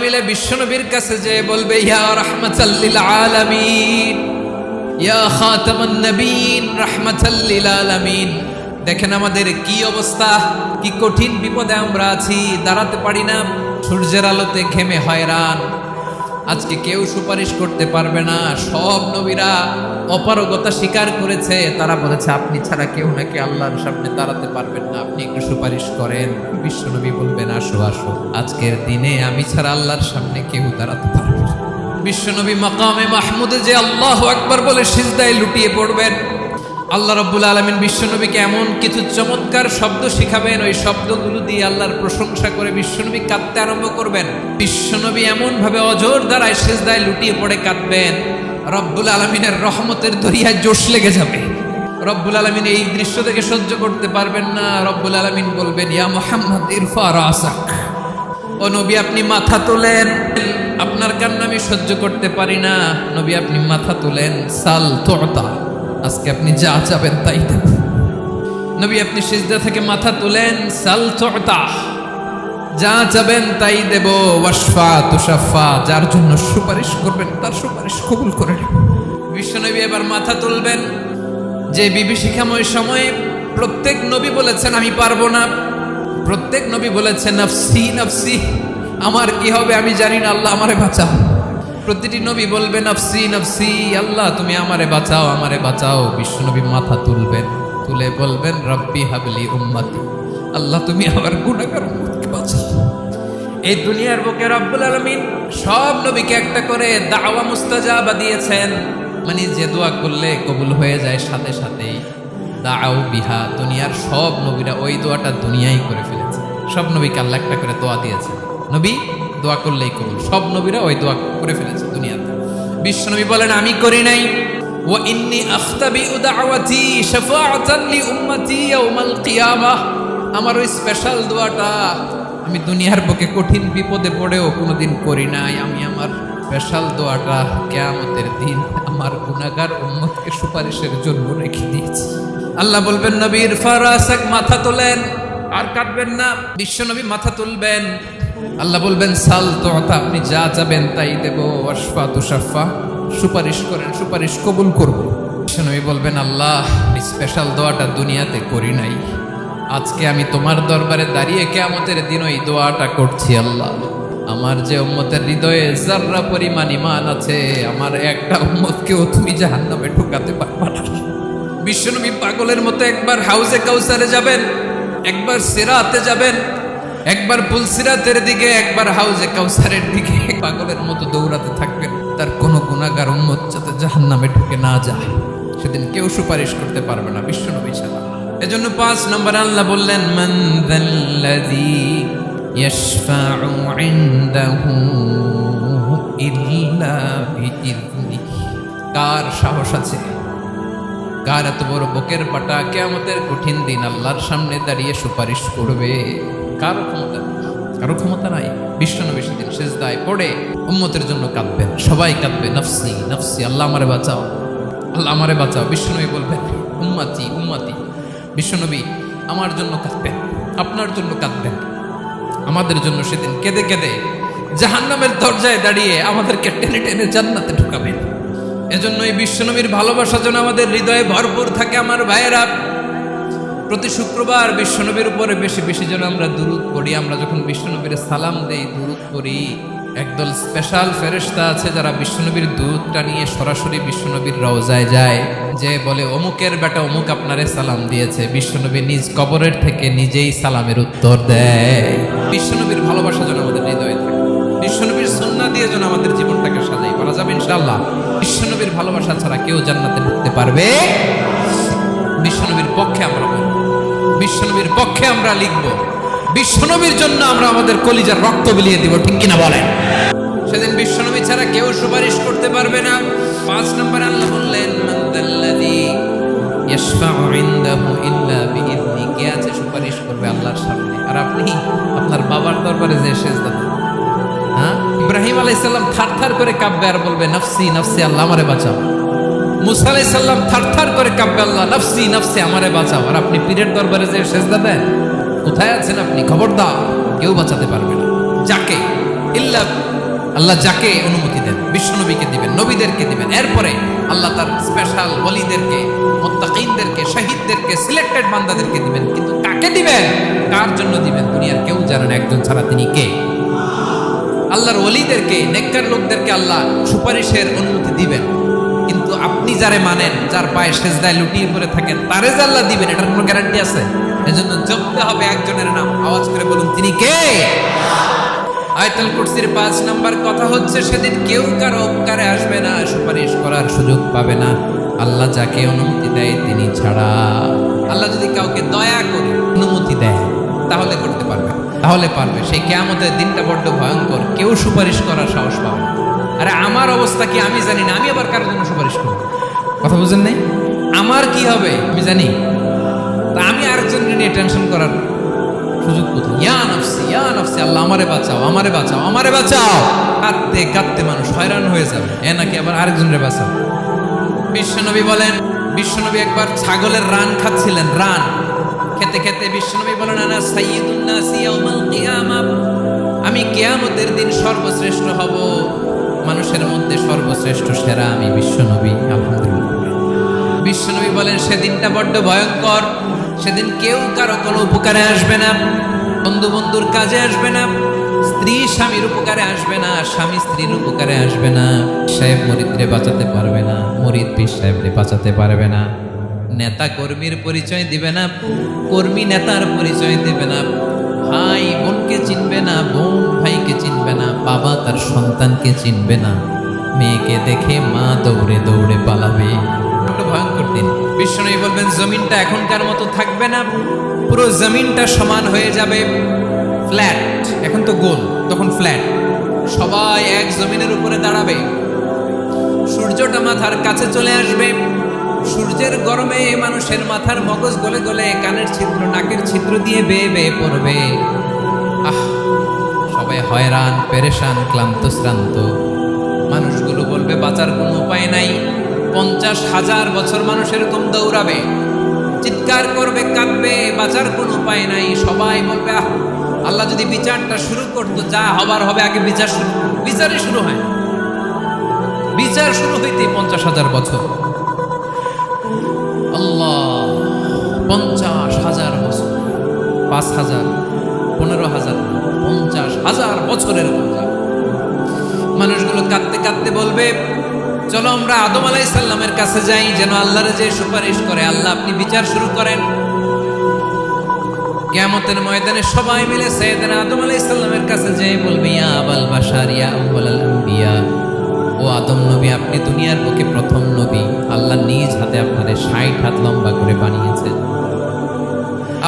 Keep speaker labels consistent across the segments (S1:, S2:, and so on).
S1: দিলে বিশ্বনবীর কাছে যে বলবে ইয়া রাহমাতাল লিল আলামিন, ইয়া খাতামান নবীন রাহমাতাল লিল আলামিন। দেখেন আমাদের কি অবস্থা, কি কঠিন বিপদে আমরা আছি, দাঁড়াতে পারি না, সূর্যের আলোতে ঘেমে হয়রান। আজকে কেউ সুপারিশ করতে পারবে না। সব নবীরা অপারগতা স্বীকার করেছে, তারা বলেছে আপনি ছাড়া কেউ নাকি আল্লাহর সামনে দাঁড়াতে পারবেন না, আপনি একটু সুপারিশ করেন। বিশ্বনবী বলবেন আসো আসো, আজকের দিনে আমি ছাড়া আল্লাহর সামনে কেউ দাঁড়াতে পারবে না। বিশ্বনবী মাকামে মাহমুদে যে আল্লাহু আকবার বলে সিজদায় লুটিয়ে পড়বেন, আল্লাহ রাব্বুল আলামিন বিশ্বনবীকে এমন কিছু চমৎকার শব্দ শিখাবেন, ওই শব্দগুলো দিয়ে আল্লাহর প্রশংসা করে বিশ্বনবী কাঁদতে আরম্ভ করবেন। বিশ্বনবী এমন ভাবে অজর দ্বারায় সিজদায় লুটিয়ে পড়ে কাঁদবেন, রব্বুল আলামিনের রহমতের দরিয়ায় জোশ লেগে যাবে। রব্বুল আলামিন এই দৃশ্য থেকে সহ্য করতে পারবেন না। রব্বুল আলামিন বলবেন ইয়া মুহাম্মদ ইরফা রাসাক, ও নবী আপনি মাথা তোলেন, আপনার কান্না আমি সহ্য করতে পারি না। নবী আপনি মাথা তোলেন, সাল তুতা, আজকে আপনি যা চাবেন তাই দেব। নবী আপনি সিজদা থেকে মাথা তুলেন, সাল তুতা, যা চাবেন তাই দেব। ওয়াশফা তুশাফা, যার জন্য সুপারিশ করবেন তার সুপারিশ কবুল করে নেব। বিশ্বনবী এবার মাথা তুলবেন। যে বিভীষিকাময় সময়ে প্রত্যেক নবী বলেছেন আমি পারবো না, প্রত্যেক নবী বলেছেন নফসি নফসি, আমার কি হবে আমি জানি না, আল্লাহ আমারে বাঁচাও। প্রতিটি নবী বলবেন নফসি নফসি, আল্লাহ তুমি আমারে বাঁচাও আমারে বাঁচাও। বিশ্বনবী মাথা তুলবেন, তুলে বলবেন রব্বি হাবলি উম্মতি, আল্লাহ তুমি আমার গুনাহগার উম্মতকে বাঁচাও। এই দুনিয়ার বুকে রব্বুল আলামিন সব নবীকে একটা করে দাওয়া মুস্তাজাবা দিয়েছেন, মানে যে দোয়া করলে কবুল হয়ে যায় সাথে সাথেই। দাও বিহা, দুনিয়ার সব নবীরা ওই দোয়াটা দুনিয়ায় করে ফেলেছে। সব নবীকে আল্লাহ একটা করে দোয়া দিয়েছে, নবী দোয়া করলেই কবুল। সব নবীরা ওই দোয়া করে ফেলেছে দুনিয়াতে। বিশ্বনবী বলেন আমি করি নাই। ওয়া ইন্নী আখতাবিউ দাওয়াতি শাফাআতান লি উম্মতি ইয়াউমাল কিয়ামাহ, আমার ওই স্পেশাল দোয়াটা আমি দুনিয়ার বুকে কঠিন বিপদে পড়েও কোনোদিন করি নাই। আমি আমার স্পেশাল দোয়াটা কিয়ামতের দিন আমার গুনাহগার উম্মতকে সুপারিশের জন্য রেখে দিয়েছি। আল্লাহ বলবেন নবী ইরফা রাসাক, মাথা তোলেন, আর কাটবেন না। বিশ্বনবী মাথা তুলবেন, আল্লাহ বলবেন সাল তুতা, আপনি যা চাবেন তাই দেব। ওয়াশফা তুশাফা, সুপারিশ করেন সুপারিশ কবুল করব। বিশ্বনবী বলবেন আল্লাহ এই স্পেশাল দোয়াটা দুনিয়াতে করি নাই, আজকে আমি তোমার দরবারে দাঁড়িয়ে কিয়ামতের দিন ওই দোয়াটা করছি। আল্লাহ আমার যে উম্মতের হৃদয়ে যাররা পরিমাণ ঈমান আছে, আমার একটা উম্মতকেও তুমি জাহান্নামে ঢোকাতে পারবে না। বিশ্বনবী পাগলের মতো একবার হাউজে কাউসারে যাবেন, একবার সিরাতে যাবেন, একবার পুলসিরাতের দিকে, একবার হাউজে কাউসারের দিকে, পাগলের মতো দৌড়াতে থাকবেন। তার কোনো গুনাহগার উম্মত যাতে জাহান্নামে ঢুকে না যায়, সেদিন কেউ সুপারিশ করতে পারবে না বিশ্বনবী ছাড়া। এজন্য 5 নম্বর আল্লাহ বললেন মান যাল্লাযী ইয়াশফাউ ইনদাহু ইল্লা বিইযনিহি, কার সাহস আছে, কার এত বড় বুকের পাটা কিয়ামতের কঠিন দিন আল্লাহর সামনে দাঁড়িয়ে সুপারিশ করবে? কারো ক্ষমতা, কারো ক্ষমতা নাই। বিশ্বনবী সেদিন সিজদায় পড়ে উম্মতের জন্য কাঁদবেন, সবাই কাঁদবে নফসি নফসি, আল্লাহ আমারে বাঁচাও আল্লাহ আমারে বাঁচাও। বিশ্বনবী বলবেন উম্মতি উম্মতি, বিশ্বনবী আমার জন্য কাঁদবেন, আপনার জন্য কাঁদবেন, আমাদের জন্য সেদিন কেঁদে কেঁদে জাহান্নামের দরজায় দাঁড়িয়ে আমাদেরকে টেনে টেনে জান্নাতে ঢুকাবেন। এজন্য এই বিশ্বনবীর ভালোবাসা যেন আমাদের হৃদয়ে ভরপুর থাকে। আমার ভাইয়েরা, প্রতি শুক্রবার বিশ্বনবীর উপরে বেশি বেশি যেন আমরা দুরূদ পড়ি। আমরা যখন বিশ্বনবীর সালাম দেই, দুরূদ পড়ি, একদল স্পেশাল ফেরেশতা আছে যারা বিশ্বনবীর দুরূদটা নিয়ে সরাসরি বিশ্বনবীর রওজায় যায়, যে বলে অমুকের বেটা অমুক আপনারে সালাম দিয়েছে। বিশ্বনবী নিজ কবরের থেকে নিজেই সালামের উত্তর দেয়। বিশ্বনবীর ভালোবাসা যেন আমাদের হৃদয়ে থাকে, বিশ্বনবীর সুন্নাহ দিয়ে যেন আমাদের জীবনটাকে সাজাই করা যাবে ইনশাআল্লাহ। বিশ্বনবীর ভালোবাসা ছাড়া কেউ জান্নাতে ঢুকতে পারবে? বিশ্বনবীর পক্ষে আমরা বলব, বিশ্বনবীর পক্ষে আমরা লিখব, বিশ্বনবীর জন্য আমরা আমাদের কলিজার রক্ত বিলিয়ে দিব, ঠিক কিনা বলেন? সেদিন বিশ্বনবী ছাড়া কেউ সুপারিশ করতে পারবে না। 5 নম্বর আল্লাহ বললেন মান যাল্লাযী ইয়াশফাউ ইনদাহু ইল্লা বিইযনি, কে আছে সুপারিশ করবে আল্লাহর সামনে? আর আপনি আপনার বাবার দরবারে যে সিজদা দেন, হ্যাঁ, ইব্রাহিম আলাইহিস সালাম থারথার করে কাঁপবে আর বলবে নফসি নফসি, আল্লাহ আমারে বাঁচাও। মুসা আলাইহিস সালাম থারথার করে কাঁপবে, আল্লাহ নফসি নফসি, আমারে বাঁচাও। আর আপনি পীরের দরবারে যে সিজদা দেন, কোথায় আছেন আপনি? খবরদার, কেউ বাঁচাতে পারবে না। যাকে ইল্লা আল্লাহ যাকে অনুমতি দেন বিশ্বনবীকে দিবেন, নবীদেরকে দিবেন। এরপরে আল্লাহ তার স্পেশাল ওয়ালিদেরকে, মুত্তাকিনদেরকে, শহীদদেরকে, সিলেক্টেড বান্দাদেরকে দিবেন। কিন্তু কাকে দিবেন, কার জন্য দিবেন দুনিয়ার কেউ জানে না, একজন ছাড়া তিনি কে। আল্লাহর ওয়ালিদেরকে, নেককার লোকদেরকে আল্লাহ সুপারিশের অনুমতি দিবেন, কিন্তু আপনি যারে মানেন, যার পায়ে সেজদায় লুটিয়ে পড়ে থাকেন, তারে যে আল্লাহ দিবেন এটার কোনো গ্যারান্টি আছে? এজন্য জপতে হবে একজনের নাম, আওয়াজ করে বলুন তিনি কে। আয়াতুল কুরসির 5 নম্বর কথা হচ্ছে, সেদিন কেউ কারো উপকারে আসবে না, সুপারিশ করার সুযোগ পাবে না, আল্লাহ যাকে অনুমতি দেয় তিনি ছাড়া। আল্লাহ যদি কাউকে দয়া করে অনুমতি দেয় তাহলে করতে পারবে, তাহলে পারবে। সেই কিয়ামতের দিনটা বড্ড ভয়ঙ্কর, কেউ সুপারিশ করার সাহস পাবে না। আরে আমার অবস্থা কি আমি জানি না, আমি আবার কারোর জন্য সুপারিশ করব? কথা বুঝেন নাই? আমার কি হবে আমি জানি, তা আমি আরেকজনকে নিয়ে টেনশন করার সুযোগ কোথায়? ইয়া নাফসি, ইয়া নাফসি, আল্লাহ আমারে বাঁচাও, আমারে বাঁচাও, আমারে বাঁচাও। কাঁদতে কাঁদতে মানুষ হয়রান হয়ে যাবে, এ নাকি আবার আরেকজনের বাঁচাও। বিশ্বনবী বলেন, বিশ্বনবী একবার ছাগলের রান খাচ্ছিলেন, রান খেতে খেতে বিশ্বনবী বলেন, আনা সাইয়্যিদুন নাসি ইয়াউমাল কিয়ামা, আমি কিয়ামতের দিন সর্বশ্রেষ্ঠ হব, মানুষের মধ্যে সর্বশ্রেষ্ঠ সেরা আমি বিশ্বনবী। আলহামদুলিল্লাহ। বিশ্বনবী বলেন, সেদিনটা বড্ড ভয়ঙ্কর, সেদিন কেউ কারো কোনো উপকারে আসবে না, বন্ধু বন্ধুর কাজে আসবে না, স্ত্রী স্বামীর উপকারে আসবে না, স্বামী স্ত্রীর উপকারে আসবে না, সাহেব মুরিদরে বাঁচাতে পারবে না, মুরিদ পীর সাহেবরে বাঁচাতে পারবে না, নেতা কর্মীর পরিচয় দিবে না, কর্মী নেতার পরিচয় দিবে না, ভাই বোনকে চিনবে না, বোন ভাইকে চিনবে না, বাবা তার সন্তানকে চিনবে না, মেয়েকে দেখে মা দৌড়ে দৌড়ে পালাবে। ভয়ঙ্কর দিন। বিশ্বনবী বলবেন, জমিনটা এখনকার মতো থাকবে না, পুরো জমিনটা সমান হয়ে যাবে, ফ্ল্যাট। এখন তো গোল, তখন ফ্ল্যাট। সবাই এক জমিনের উপরে দাঁড়াবে, সূর্যটা মাথার কাছে চলে আসবে, সূর্যের গরমে মানুষের মাথার মগজ গলে গলে কানের ছিদ্র, নাকের ছিদ্র দিয়ে বেয়ে বেয়ে পড়বে। সবাই হয়রান, পেরেশান, ক্লান্ত শ্রান্ত। মানুষগুলো বলবে বাঁচার কোনো উপায় নাই। 50,000 বছর মানুষ এরকম দৌড়াবে, চিৎকার করবে, কাঁদবে, বাঁচার কোনো উপায় নাই। সবাই বলবে, আল্লাহ যদি বিচারটা শুরু করতো, যা হবার হবে, আগে বিচার শুরু। বিচারই শুরু হয়, বিচার শুরু হইতে 50,000 বছর। আল্লাহ, 50,000 বছর, 5,000, 15,000, 50,000 বছরের কথা। মানুষগুলো কাঁদতে কাঁদতে বলবে, চলো আমরা আদম আলাইহিস সালামের কাছে যাই, যেন আল্লাহর যে সুপারিশ করে, আল্লাহ আপনি বিচার শুরু করেন। কিয়ামতের ময়দানে সবাই মিলে সাইয়েদনা আদম আলাইহিস সালামের কাছে যেয়ে বলবে, ইয়া আবাল বাশার, ইয়া আউয়ালাল আম্বিয়া, ও আদম নবী, আপনি দুনিয়ার বুকে প্রথম নবী, আল্লাহ নিজ হাতে আপনাদের 60 হাত লম্বা করে বানিয়েছেন,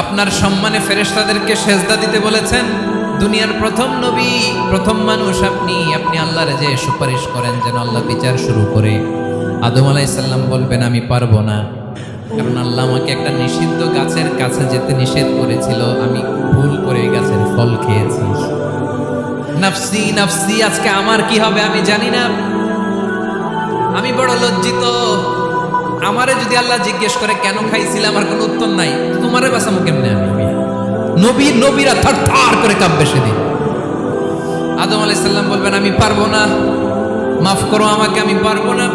S1: আপনার সম্মানে ফেরেশতাদেরকে সেজদা দিতে বলেছেন, দুনিয়ার প্রথম নবী, প্রথম মানুষ আপনি, আপনি আল্লাহর যে সুপারিশ করেন যেন আল্লাহ বিচার শুরু করে। আদম আলাইহিস সালাম বলবেন, আমি পারবো না, কারণ আল্লাহ আমাকে একটা নিষিদ্ধ গাছের কাছে যেতে নিষেধ করেছিল, আমি ভুল করে গাছের ফল খেয়েছি। নাফসি নাফসি, আজকে আমার কি হবে আমি জানি না, আমি বড় লজ্জিত। আমারে যদি আল্লাহ জিজ্ঞেস করে কেন খাইছিলাম, আমার কোনো উত্তর নাই, তোমারে বাঁচাবো কেমনে আমি? নবীরা থার থার করে কাঁপবে সেদিন। আদম আলাইহিস সালাম বলবেন, আমি পারবো না, মাফ করো আমাকে, আমি পারবো না,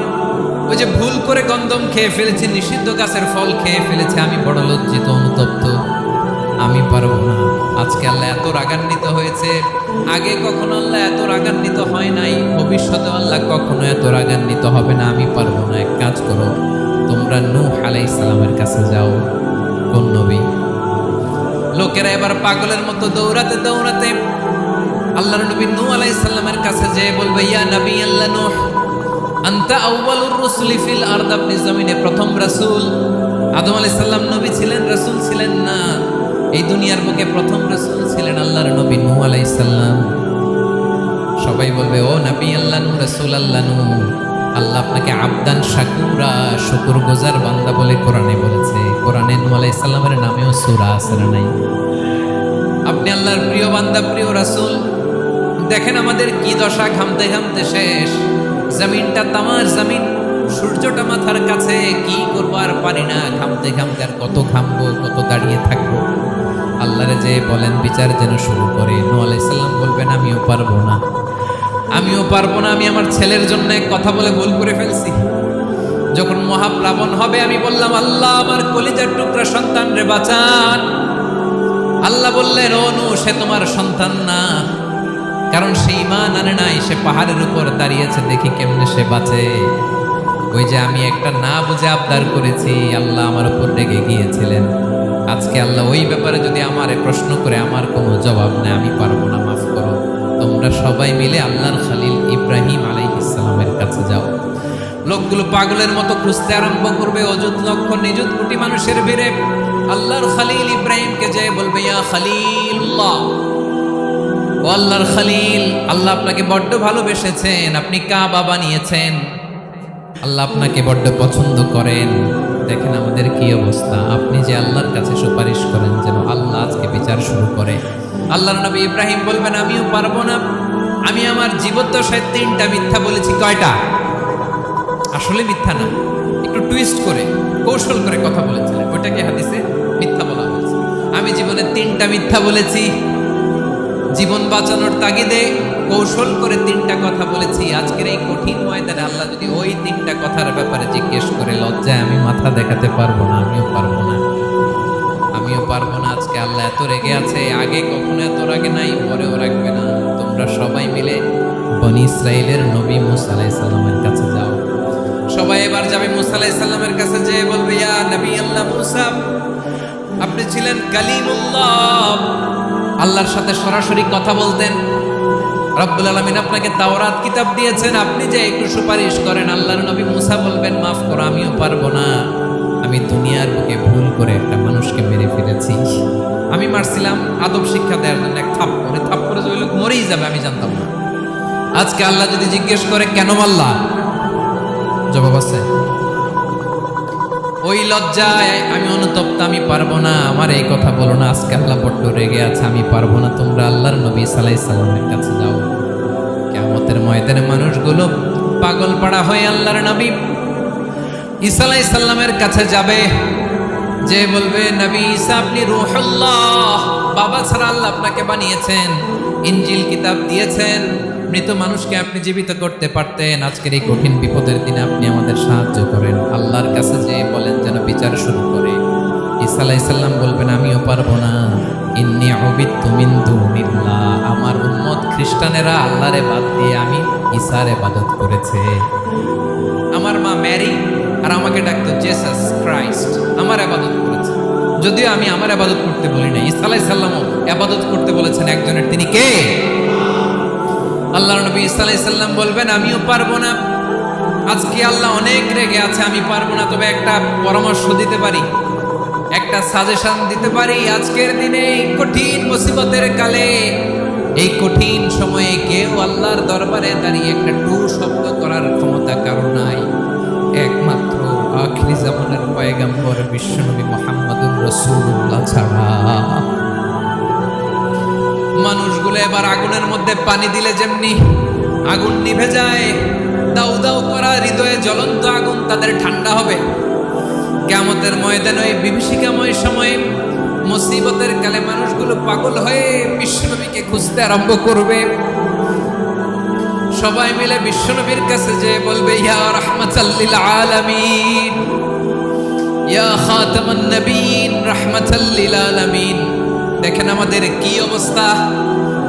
S1: ওই যে ভুল করে গন্ধম খেয়ে ফেলেছি, নিষিদ্ধ গাছের ফল খেয়ে ফেলেছি, আমি বড় লজ্জিত, অনুতপ্ত, আমি পারবো না। আজকে আল্লাহ এত রাগান্বিত হয়েছে, আগে কখনো আল্লাহ এত রাগান্বিত হয় নাই, ভবিষ্যতে আল্লাহ কখনো এত রাগান্বিত হবে না, আমি পারবো না। এক কাজ করো, তোমরা নূহ আলাইহিস সালামের কাছে যাও। কোন নবী? লোকেরা এবার পাগলের মতো দৌড়াতে দৌড়াতে আল্লাহর নবী নূহ আলাইহিস সালামের কাছে যেয়ে বলবে, ইয়া নবী আল্লাহ নূহ, আনতা আউয়ালুর রাসূলি ফিল আরদ, আপনি জমিনে প্রথম রাসূল। আদম আলাইহিস সালাম নবী ছিলেন, রাসূল ছিলেন না, এই দুনিয়ার বুকে প্রথম রাসূল ছিলেন আল্লাহর নবী নূহ আলাইহিস সালাম। সবাই বলবে, ও নবী আল্লাহ নূহ, রাসূল আল্লাহ নূহ, আল্লাহ আপনাকে আবদান শাকুরা, শুকরগুজার বান্দা বলে কোরআনে বলেছে। কোরআনে নূহ আলাইহিস সালামের নামেও সূরা আছে না নাই? আপনি আল্লাহর প্রিয় বান্দা, প্রিয় রাসূল। দেখেন আমাদের কি দশা, ঘামতে ঘামতে শেষ, জমিনটা তামার জমিন, সূর্যটা মাথার কাছে, কি করবো আর পারি না, ঘামতে ঘামতে আর কত ঘামবো, কত দাঁড়িয়ে থাকবো। আল্লাহরে যে বলেন বিচার যেন শুরু করে। নূহ আলাইহিস সালাম বলবেন, আমিও পারবো না, আমিও পারবো না, আমি আমার ছেলের জন্য এক কথা বলে ভুল করে ফেলছি। যখন মহাপ্লাবন হবে আমি বললাম, আল্লাহ আমার কলিজার টুকরা সন্তান রে বাঁচান। আল্লাহ বললেন, ও নূহ, সে তোমার সন্তান না, কারণ সে ঈমান আনে নাই, সে পাহাড়ের উপর দাঁড়িয়েছে, দেখি কেমনে সে বাঁচে। ওই যে আমি একটা না বুঝে আবদার করেছি, আল্লাহ আমার উপর রেগে গিয়েছিলেন। আজকে আল্লাহ ওই ব্যাপারে যদি আমারে প্রশ্ন করে, আমার কোনো জবাব নেই, আমি পারবো না, মাফ করো। তোমরা সবাই মিলে আল্লাহর খলিল ইব্রাহিম আলাইহিস সালামের কাছে যাও। লোকগুলো পাগলের মতো খুঁজতে আরম্ভ করবে, অযুত লক্ষ নিযুত কোটি মানুষের ভিড়ে আল্লাহর খলিল ইব্রাহিমকে যেয়ে বলবে, ইয়া খলিলুল্লাহ, ও আল্লাহর খলিল, আল্লাহ আপনাকে বড্ড ভালোবেসেছেন, আপনি কাবা বানিয়েছেন, আল্লাহ আপনাকে বড্ড পছন্দ করেন। দেখেন আমাদের কি অবস্থা। আপনি যে আল্লাহর কাছে সুপারিশ করেন যেন আল্লাহ আজকে বিচার শুরু করে। আল্লাহর নবী ইব্রাহিম বলবেন, আমিও পারবো না, আমি আমার জীবদ্দশায় 3টা মিথ্যা বলেছি। কয়টা? আসলে মিথ্যা না, একটু টুইস্ট করে কৌশল করে কথা বলেছিলেন, ওইটাকে হাদিসে মিথ্যা বলা হয়েছে। আমি জীবনে 3টা মিথ্যা বলেছি, জীবন বাঁচানোর তাগিদে কৌশল করে 3টা কথা বলেছি। আজকের এই কঠিন ময়দানে আল্লাহ যদি ওই 3টা কথার ব্যাপারে জিজ্ঞেস করে, লজ্জায় আমি মাথা দেখাতে পারবো না, আমিও পারবো না, আমিও পারবো না। আজকে আল্লাহ এত রেগে আছে, আগে কখনো এত রাগে নাই, পরেও রাখবে না। তোমরা সবাই মিলে বনি ইসরাইলের নবী মূসা আলাইহিস সালামের কাছে যাও। সবাই এবার যাবে মূসা আলাইহিস সালামের কাছে, যেয়ে বলবে, ইয়া নবী আল্লাহ মূসা, আপনি ছিলেন কালিমুল্লাহ, আল্লাহর সাথে সরাসরি কথা বলতেন। রব্বুল আলামিন আপনাকে তাওরাত কিতাব দিয়েছেন, আপনি যে একটু সুপারিশ করেন। আল্লাহর নবী মূসা বলবেন, মাফ করো, আমিও পারবো না, আমি দুনিয়ার বুকে ভুল করে একটা মানুষকে মেরে ফেলেছি। আমি মারছিলাম আদব শিক্ষা দেওয়ার জন্য এক থাপ্পড়ে, থাপ্পড়ে যে ওই লোক মরেই যাবে আমি জানতাম না। আজকে আল্লাহ যদি জিজ্ঞেস করে কেন মারলা, জবাব আছে? ওই লজ্জায় আমি অনুতপ্ত, আমি পারবো না, আমার এই কথা বলো না। আজকে আল্লাহ বড্ড রেগে আছে, আমি পারবো না। তোমরা আল্লাহর নবী ঈসা আলাইহিস সালামের কাছে যাও। কিয়ামতের ময়দানে মানুষগুলো পাগল পাড়া হয়ে আল্লাহর নবী ঈসা আলাইহিস সালামের কাছে যাবে, যে বলবে, নবী ঈসা আপনি রূহুল্লাহ, বাবা ছাড়া আল্লাহ আপনাকে বানিয়েছেন, ইনজিল কিতাব দিয়েছেন, মৃত মানুষকে আপনি জীবিত করতে পারতেন। আজকের এই কঠিন বিপদের দিনে আপনি আমাদের সাহায্য করেন। আল্লাহর কাছে যে বলেন যেন বিচার শুরু করে। ঈসা আলাইহিস সালাম বলবেন, আমিও পারবো না, ইন্নী উবিদতু মিন দুনিল্লাহ, আমার উম্মত খ্রিস্টানেরা আল্লাহরে বাদ দিয়ে আমি ঈসার ইবাদত করেছে। আমার মা ম্যারি আর আমাকে ডাকতো জেসাস ক্রাইস্ট, আমার ইবাদত করেছে, যদিও আমি আমার ইবাদত করতে বলি না। ঈসা আলাইহিস সালামও ইবাদত করতে বলেছেন একজনের, তিনি কে? আল্লাহর নবী ঈসা আলাইহিস সালাম বলবেন, আমিও পারবো না, আজকে আল্লাহ অনেক রেগে আছে, আমি পারবো না। তবে একটা পরামর্শ দিতে পারি, একটা সাজেশন দিতে পারি। আজকের দিনে এই কঠিন মুসিবতের কালে, এই কঠিন সময়ে কেউ আল্লাহর দরবারে দাঁড়িয়ে একটা টু শব্দ করার ক্ষমতা কারো নাই, একমাত্র আখিরি জামানের পয়গম্বর বিশ্বনবী মুহাম্মদুর রাসূলুল্লাহ ছাড়া। মানুষগুলো এবার আগুনের মধ্যে পানি দিলে যেমনি আগুন নিভে যায়, দাউ দাউ করা হৃদয়ে জ্বলন্ত আগুন তাদের ঠান্ডা হবে। কিয়ামতের ময়দানে ওই বিভীষিকাময় সময়ে, মুসিবতের কালে মানুষগুলো পাগল হয়ে বিশ্বনবীকে খুঁজতে আরম্ভ করবে। সবাই মিলে বিশ্বনবীর কাছে যে বলবে, ইয়া রাহমাতাল লিল আলামিন, ইয়া খাতামান নবিয়্যিন, রাহমাতাল লিল আলামিন। দেখেন আমাদের কি অবস্থা,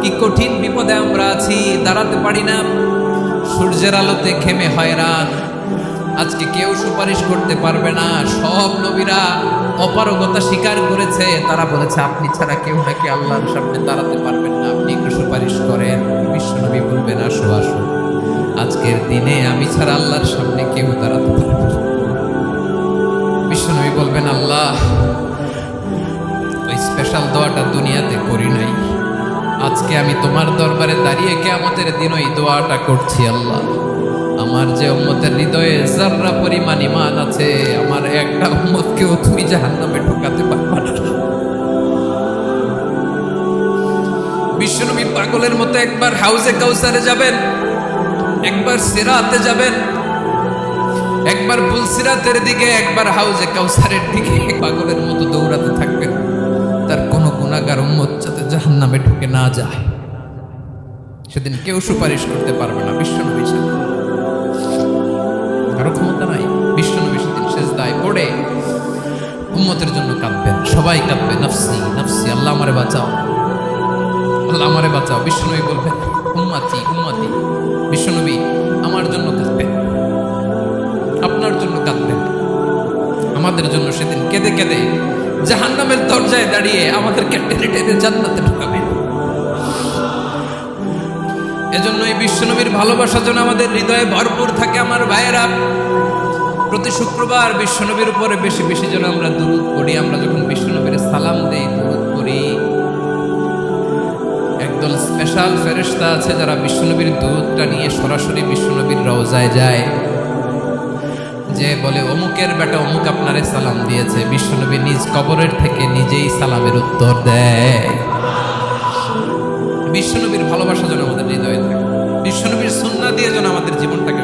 S1: কি কঠিন বিপদে আমরা আছি, দাঁড়াতে পারি না, সূর্যের আলোতে ঘেমে হয়রান। আজকে কেউ সুপারিশ করতে পারবে না। সব নবীরা অপারগতা স্বীকার করেছে, তারা বলেছে আপনি ছাড়া কেউ নাকি আল্লাহর সামনে দাঁড়াতে পারবেন না, আপনি একটু সুপারিশ করেন। বিশ্বনবী বলবেন, আসো আসো, আজকের দিনে আমি ছাড়া আল্লাহর সামনে কেউ দাঁড়াতে পারবে না। বিশ্বনবী বলবেন, আল্লাহ ওই স্পেশাল দোয়াটা দুনিয়াতে করি নাই, আজকে আমি তোমার দরবারে দাঁড়িয়ে কিয়ামতের দিন ওই দোয়াটা করছি। আল্লাহ, আমার যে উম্মতের হৃদয়ে যাররা পরিমাণ ঈমান আছে, আমার একটা উম্মতকেও তুমি জাহান্নামে ঢোকাতে পারবা না। বিশ্বনবী পাগলের মতো একবার হাউজে কাউসারে যাবেন, একবার সিরাতে যাবেন, একবার পুলসিরাতের দিকে, একবার হাউজে কাউসারের দিকে, পাগলের মতো দৌড়াতে থাকবেন, তার কোনো গুনাহগার উম্মত যাতে জাহান্নামে ঢুকে না যায় সেদিন কেউ সুপারিশ করতে পারবে না বিশ্বনবীর সাথে, কারো ক্ষমতা নাই। বিশ্বনবী সেদিন সেজদায় পড়ে উম্মতের জন্য কাঁদবেন, সবাই কাঁদবে, নফসি নফসি, আল্লাহ আমারে বাঁচাও, আল্লাহ আমারে বাঁচাও। বিশ্বনবী বলবেন উম্মতি উম্মতি, বিশ্বনবী আমার জন্য কাঁদবেন, আপনার জন্য কাঁদবেন, আমাদের জন্য সেদিন কেঁদে কেঁদে জাহান্নামের দরজায় দাঁড়িয়ে আমাদেরকে টেনে টেনে জান্নাতে ঢুকাবেন। এজন্য এই বিশ্বনবীর ভালোবাসা যেন আমাদের হৃদয়ে ভরপুর থাকে। আমার ভাইয়েরা, প্রতি শুক্রবার বিশ্বনবীর উপরে বেশি বেশি যেন আমরা দুরূদ পড়ি। আমরা যখন বিশ্বনবীর সালাম দেই, দুরূদ পড়ি, একদল স্পেশাল ফেরেশতা আছে যারা বিশ্বনবীর দুরূদটা নিয়ে সরাসরি বিশ্বনবীর রওজায় যায়, যে বলে অমুকের বেটা অমুক আপনারে সালাম দিয়েছে। বিশ্বনবী নিজ কবরের থেকে নিজেই সালামের উত্তর দেয়। বিশ্বনবীর ভালোবাসা যেন আমাদের হৃদয়ে থাকে, বিশ্বনবীর সুন্নাহ দিয়ে যেন আমাদের জীবনটাকে